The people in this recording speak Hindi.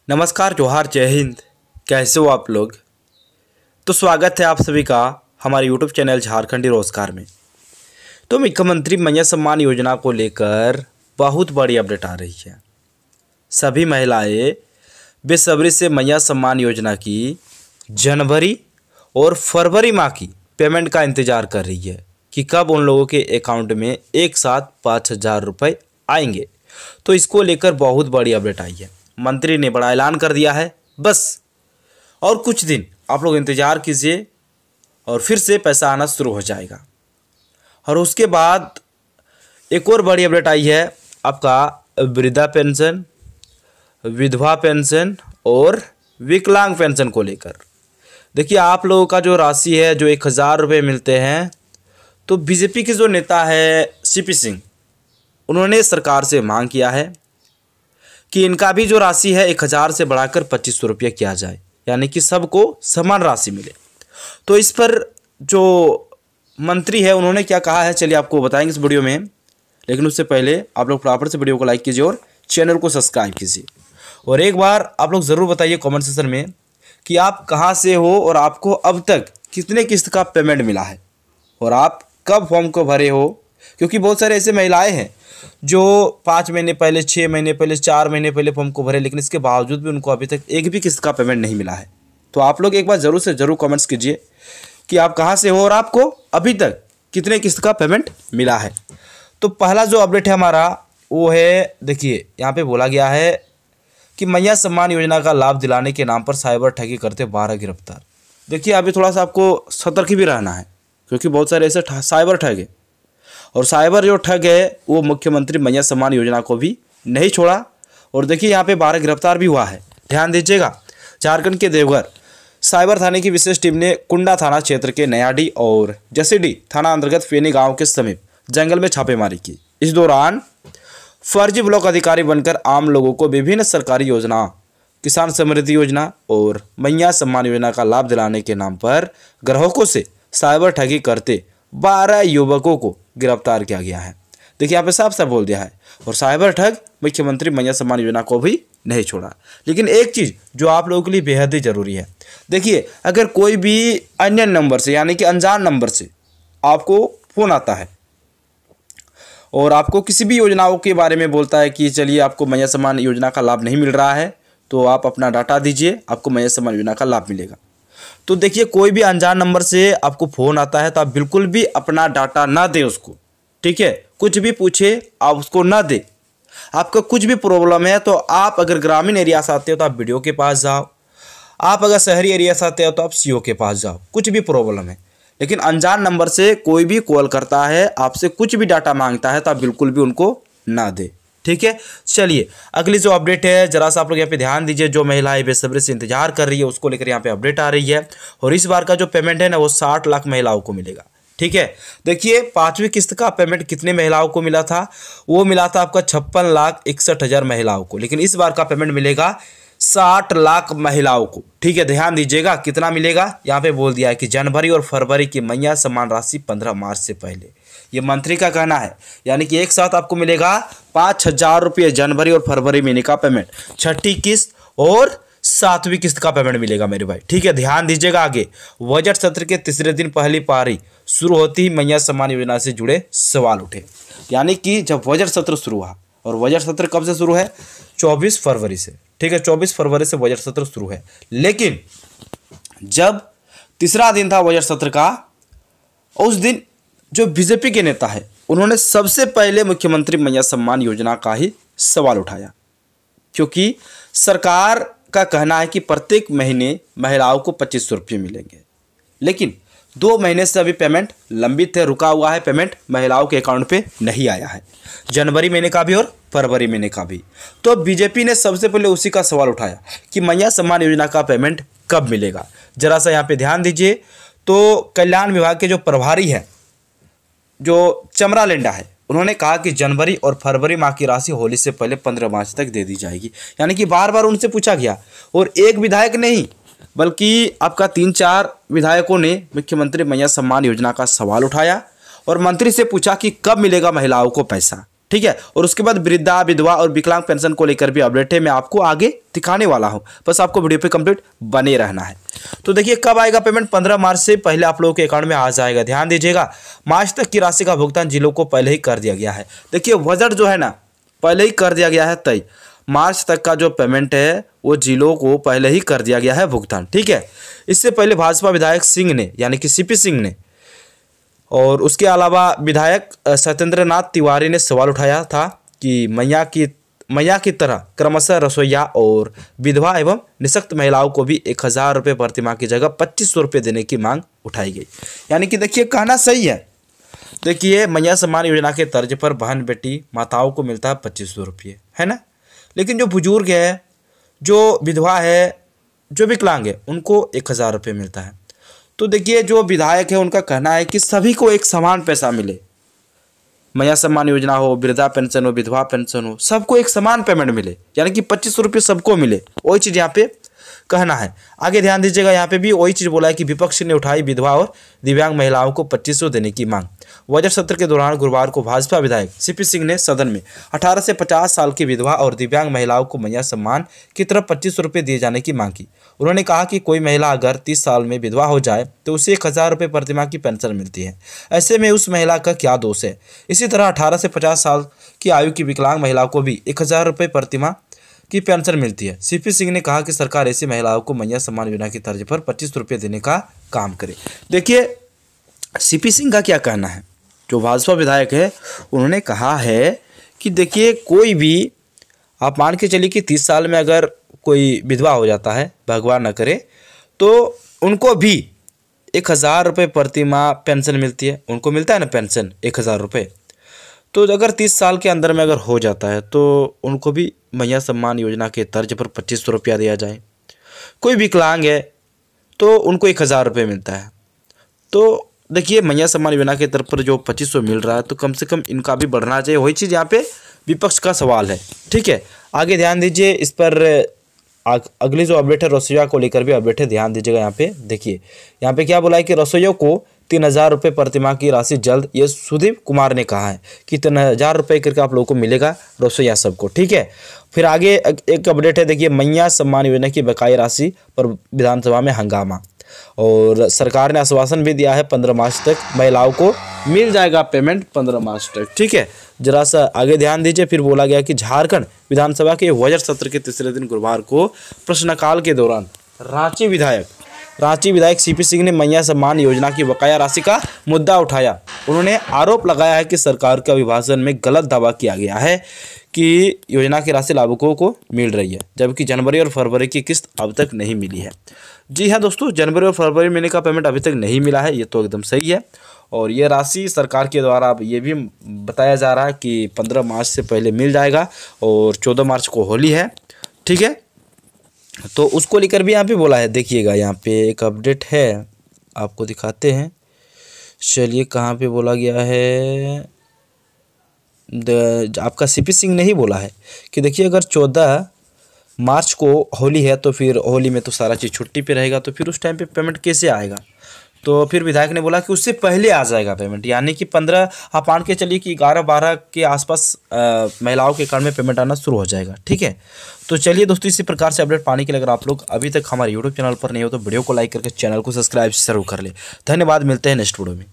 नमस्कार, जोहार, जय हिंद। कैसे हो आप लोग? तो स्वागत है आप सभी का हमारे यूट्यूब चैनल झारखंडी रोजगार में। तो मुख्यमंत्री मैया सम्मान योजना को लेकर बहुत बड़ी अपडेट आ रही है। सभी महिलाएं बेसब्री से मैया सम्मान योजना की जनवरी और फरवरी माह की पेमेंट का इंतज़ार कर रही है कि कब उन लोगों के अकाउंट में एक साथ 5,000 रुपये आएंगे। तो इसको लेकर बहुत बड़ी अपडेट आई है। मंत्री ने बड़ा ऐलान कर दिया है, बस और कुछ दिन आप लोग इंतज़ार कीजिए और फिर से पैसा आना शुरू हो जाएगा। और उसके बाद एक और बड़ी अपडेट आई है आपका वृद्धा पेंशन, विधवा पेंशन और विकलांग पेंशन को लेकर। देखिए, आप लोगों का जो राशि है, जो 1,000 रुपये मिलते हैं, तो बीजेपी के जो नेता है सीपी सिंह, उन्होंने सरकार से मांग किया है कि इनका भी जो राशि है 1,000 से बढ़ाकर 2,500 रुपये किया जाए, यानी कि सबको समान राशि मिले। तो इस पर जो मंत्री है उन्होंने क्या कहा है, चलिए आपको बताएंगे इस वीडियो में। लेकिन उससे पहले आप लोग फटाफट से वीडियो को लाइक कीजिए और चैनल को सब्सक्राइब कीजिए। और एक बार आप लोग ज़रूर बताइए कमेंट सेक्शन में कि आप कहाँ से हो और आपको अब तक कितने किस्त का पेमेंट मिला है और आप कब फॉर्म को भरे हो। क्योंकि बहुत सारे ऐसे महिलाएं हैं जो 5 महीने पहले, 6 महीने पहले, 4 महीने पहले फॉर्म को भरे, लेकिन इसके बावजूद भी उनको अभी तक एक भी किस्त का पेमेंट नहीं मिला है। तो आप लोग एक बार ज़रूर से ज़रूर कमेंट्स कीजिए कि आप कहाँ से हो और आपको अभी तक कितने किस्त का पेमेंट मिला है। तो पहला जो अपडेट है हमारा वो है, देखिए यहाँ पे बोला गया है कि मैया सम्मान योजना का लाभ दिलाने के नाम पर साइबर ठगी करते 12 गिरफ्तार। देखिए, अभी थोड़ा सा आपको सतर्क भी रहना है क्योंकि बहुत सारे ऐसे साइबर ठग है। और साइबर जो ठग है वो मुख्यमंत्री मैया सम्मान योजना को भी नहीं छोड़ा। और देखिए, यहाँ पे 12 गिरफ्तार भी हुआ है। ध्यान दीजिएगा, झारखंड के देवघर साइबर थाने की विशेष टीम ने कुंडा थाना क्षेत्र के नयाडी और जसीडी थाना अंतर्गत फेनी गांव के समीप जंगल में छापेमारी की। इस दौरान फर्जी ब्लॉक अधिकारी बनकर आम लोगों को विभिन्न सरकारी योजना, किसान समृद्धि योजना और मैया सम्मान योजना का लाभ दिलाने के नाम पर ग्राहकों से साइबर ठगी करते 12 युवकों को गिरफ्तार किया गया है। देखिए, यहाँ पे साफ साफ बोल दिया है। और साइबर ठग मुख्यमंत्री मैया सम्मान योजना को भी नहीं छोड़ा। लेकिन एक चीज़ जो आप लोगों के लिए बेहद ही जरूरी है, देखिए, अगर कोई भी अन्य नंबर से, यानी कि अनजान नंबर से आपको फ़ोन आता है और आपको किसी भी योजनाओं के बारे में बोलता है कि चलिए आपको मैया सम्मान योजना का लाभ नहीं मिल रहा है, तो आप अपना डाटा दीजिए, आपको मैया सम्मान योजना का लाभ मिलेगा। तो देखिए, कोई भी अनजान नंबर से आपको फ़ोन आता है तो आप बिल्कुल भी अपना डाटा ना दें उसको, ठीक है। कुछ भी पूछे आप उसको ना दें। आपका कुछ भी प्रॉब्लम है तो आप अगर ग्रामीण एरिया से आते हो तो आप वीडियो के पास जाओ, आप अगर शहरी एरिया से आते हो तो आप सीओ के पास जाओ, कुछ भी प्रॉब्लम है। लेकिन अनजान नंबर से कोई भी कॉल करता है, आपसे कुछ भी डाटा मांगता है तो आप बिल्कुल भी उनको ना दें, ठीक है। चलिए, अगली जो अपडेट है जरा सा आप लोग यहाँ पे ध्यान दीजिए। जो महिलाएं बेसब्री से इंतजार कर रही है उसको लेकर यहाँ पे अपडेट आ रही है। और इस बार का जो पेमेंट है ना वो 60 लाख महिलाओं को मिलेगा, ठीक है। देखिए, 5वीं किस्त का पेमेंट कितने महिलाओं को मिला था? वो मिला था आपका 56,61,000 महिलाओं को। लेकिन इस बार का पेमेंट मिलेगा 60 लाख महिलाओं को, ठीक है। ध्यान दीजिएगा कितना मिलेगा, यहाँ पे बोल दिया है कि जनवरी और फरवरी की मैया सम्मान राशि 15 मार्च से पहले। ये मंत्री का कहना है, यानी कि एक साथ आपको मिलेगा 5,000 रुपये जनवरी और फरवरी महीने का पेमेंट, छठी किस्त और 7वीं किस्त का पेमेंट मिलेगा मेरे भाई, ठीक है। ध्यान दीजिएगा आगे बजट सत्र के तीसरे दिन पहली पारी शुरू होती ही मैया सम्मान योजना से जुड़े सवाल उठे। यानी कि जब बजट सत्र शुरू हुआ, और बजट सत्र कब से शुरू है? 24 फरवरी से, ठीक है। 24 फरवरी से बजट सत्र शुरू है। लेकिन जब तीसरा दिन था बजट सत्र का, उस दिन जो बीजेपी के नेता है उन्होंने सबसे पहले मुख्यमंत्री मैया सम्मान योजना का ही सवाल उठाया। क्योंकि सरकार का कहना है कि प्रत्येक महीने महिलाओं को 2,500 रुपये मिलेंगे। लेकिन 2 महीने से अभी पेमेंट लंबित है, रुका हुआ है, पेमेंट महिलाओं के अकाउंट पे नहीं आया है, जनवरी महीने का भी और फरवरी महीने का भी। तो बीजेपी ने सबसे पहले उसी का सवाल उठाया कि मैया सम्मान योजना का पेमेंट कब मिलेगा। जरा सा यहाँ पे ध्यान दीजिए। तो कल्याण विभाग के जो प्रभारी है, जो चमरा लेंडा है, उन्होंने कहा कि जनवरी और फरवरी माह की राशि होली से पहले 15 मार्च तक दे दी जाएगी। यानी कि बार बार उनसे पूछा गया, और एक विधायक नहीं बल्कि आपका 3-4 विधायकों ने मुख्यमंत्री मैया सम्मान योजना का सवाल उठाया और मंत्री से पूछा कि कब मिलेगा महिलाओं को पैसा, ठीक है। और उसके बाद वृद्धा, विधवा और विकलांग पेंशन को लेकर भी अपडेट है, मैं आपको आगे दिखाने वाला हूं, बस आपको वीडियो पे कंप्लीट बने रहना है। तो देखिए कब आएगा पेमेंट, 15 मार्च से पहले आप लोगों के अकाउंट में आ जाएगा। ध्यान दीजिएगा, मार्च तक की राशि का भुगतान जिलों को पहले ही कर दिया गया है। देखिए बजट जो है ना पहले ही कर दिया गया है तय, मार्च तक का जो पेमेंट है वो जिलों को पहले ही कर दिया गया है भुगतान, ठीक है। इससे पहले भाजपा विधायक सिंह ने यानी कि सीपी सिंह ने और उसके अलावा विधायक सत्येंद्र नाथ तिवारी ने सवाल उठाया था कि मैया की तरह क्रमशः रसोइया और विधवा एवं निःशक्त महिलाओं को भी 1000 रुपये प्रतिमाह की जगह 2500 रुपये देने की मांग उठाई गई। यानी कि देखिए कहना सही है। देखिए मैया सम्मान योजना के तर्ज पर बहन बेटी माताओं को मिलता है 2500 रुपये, है ना, लेकिन जो बुजुर्ग है, जो विधवा है, जो विकलांग है, उनको 1000 रुपये मिलता है। तो देखिए जो विधायक है उनका कहना है कि सभी को एक समान पैसा मिले, मैया सम्मान योजना हो, वृद्धा पेंशन हो, विधवा पेंशन हो, सबको एक समान पेमेंट मिले, यानी कि 2500 रुपये सबको मिले, वही चीज़ यहाँ पे कहना है। आगे ध्यान दीजिएगा, यहाँ पे भी वही चीज़ बोला है कि विपक्ष ने उठाई विधवा और दिव्यांग महिलाओं को 2500 देने की मांग। बजट सत्र के दौरान गुरुवार को भाजपा विधायक सीपी सिंह ने सदन में 18 से 50 साल की विधवा और दिव्यांग महिलाओं को मैया सम्मान की तरफ 2500 रुपये दिए जाने की मांग की। उन्होंने कहा कि कोई महिला अगर 30 साल में विधवा हो जाए तो उसे 1000 रुपये प्रतिमाह की पेंशन मिलती है, ऐसे में उस महिला का क्या दोष है। इसी तरह 18 से 50 साल की आयु की विकलांग महिलाओं को भी 1000 रुपये प्रतिमाह की पेंशन मिलती है। सीपी सिंह ने कहा कि सरकार ऐसी महिलाओं को मैया सम्मान योजना की तर्ज पर 2500 रुपये देने का काम करे। देखिए सीपी सिंह का क्या कहना है, जो भाजपा विधायक है उन्होंने कहा है कि देखिए कोई भी, आप मान के चलिए कि 30 साल में अगर कोई विधवा हो जाता है, भगवान न करे, तो उनको भी 1000 रुपये प्रतिमाह पेंशन मिलती है, उनको मिलता है ना पेंशन 1000 रुपये। तो अगर 30 साल के अंदर में अगर हो जाता है तो उनको भी मैया सम्मान योजना के तर्ज पर 2500 रुपया दिया जाए। कोई विकलांग है तो उनको 1000 रुपये मिलता है। तो देखिए मैया सम्मान योजना के तरफ पर जो 2500 मिल रहा है तो कम से कम इनका भी बढ़ना चाहिए, वही चीज़ यहाँ पे विपक्ष का सवाल है, ठीक है। आगे ध्यान दीजिए, इस पर अगली जो अपडेट है रसोइया को लेकर भी अपडेट है, ध्यान दीजिएगा। यहाँ पे देखिए, यहाँ पे क्या बोला है कि रसोइयों को 3000 रुपये प्रतिमाह की राशि जल्द, ये सुदीप कुमार ने कहा है कि 3000 रुपये करके आप लोगों को मिलेगा रसोइया सबको, ठीक है। फिर आगे एक अपडेट है, देखिए मैया सम्मान योजना की बकाया राशि पर विधानसभा में हंगामा, और सरकार ने आश्वासन भी दिया है 15 मार्च तक महिलाओं को मिल जाएगा पेमेंट, 15 मार्च तक, ठीक है। जरा सा आगे ध्यान दीजिए, फिर बोला गया कि झारखंड विधानसभा के बजट सत्र के तीसरे दिन गुरुवार को प्रश्नकाल के दौरान रांची विधायक सीपी सिंह ने मैया सम्मान योजना की बकाया राशि का मुद्दा उठाया। उन्होंने आरोप लगाया है कि सरकार के अभिभाषण में गलत दावा किया गया है कि योजना की राशि लाभुकों को मिल रही है, जबकि जनवरी और फरवरी की किस्त अब तक नहीं मिली है। जी हाँ दोस्तों, जनवरी और फरवरी महीने का पेमेंट अभी तक नहीं मिला है, ये तो एकदम सही है। और ये राशि सरकार के द्वारा अब ये भी बताया जा रहा है कि 15 मार्च से पहले मिल जाएगा, और 14 मार्च को होली है, ठीक है। तो उसको लेकर भी यहाँ पे बोला है। देखिएगा यहाँ पे एक अपडेट है, आपको दिखाते हैं, चलिए कहाँ पे बोला गया है। आपका सीपी सिंह ने ही बोला है कि देखिए अगर 14 मार्च को होली है तो फिर होली में तो सारा चीज़ छुट्टी पे रहेगा, तो फिर उस टाइम पे पेमेंट कैसे आएगा। तो फिर विधायक ने बोला कि उससे पहले आ जाएगा पेमेंट, यानी कि 15, आप मान के चलिए कि 11-12 के आसपास महिलाओं के अकाउंट में पेमेंट आना शुरू हो जाएगा, ठीक है। तो चलिए दोस्तों, इसी प्रकार से अपडेट पाने के लिए अगर आप लोग अभी तक हमारे यूट्यूब चैनल पर नहीं हो तो वीडियो को लाइक करके चैनल को सब्सक्राइब जरूर कर ले। धन्यवाद, मिलते हैं नेक्स्ट वीडियो में।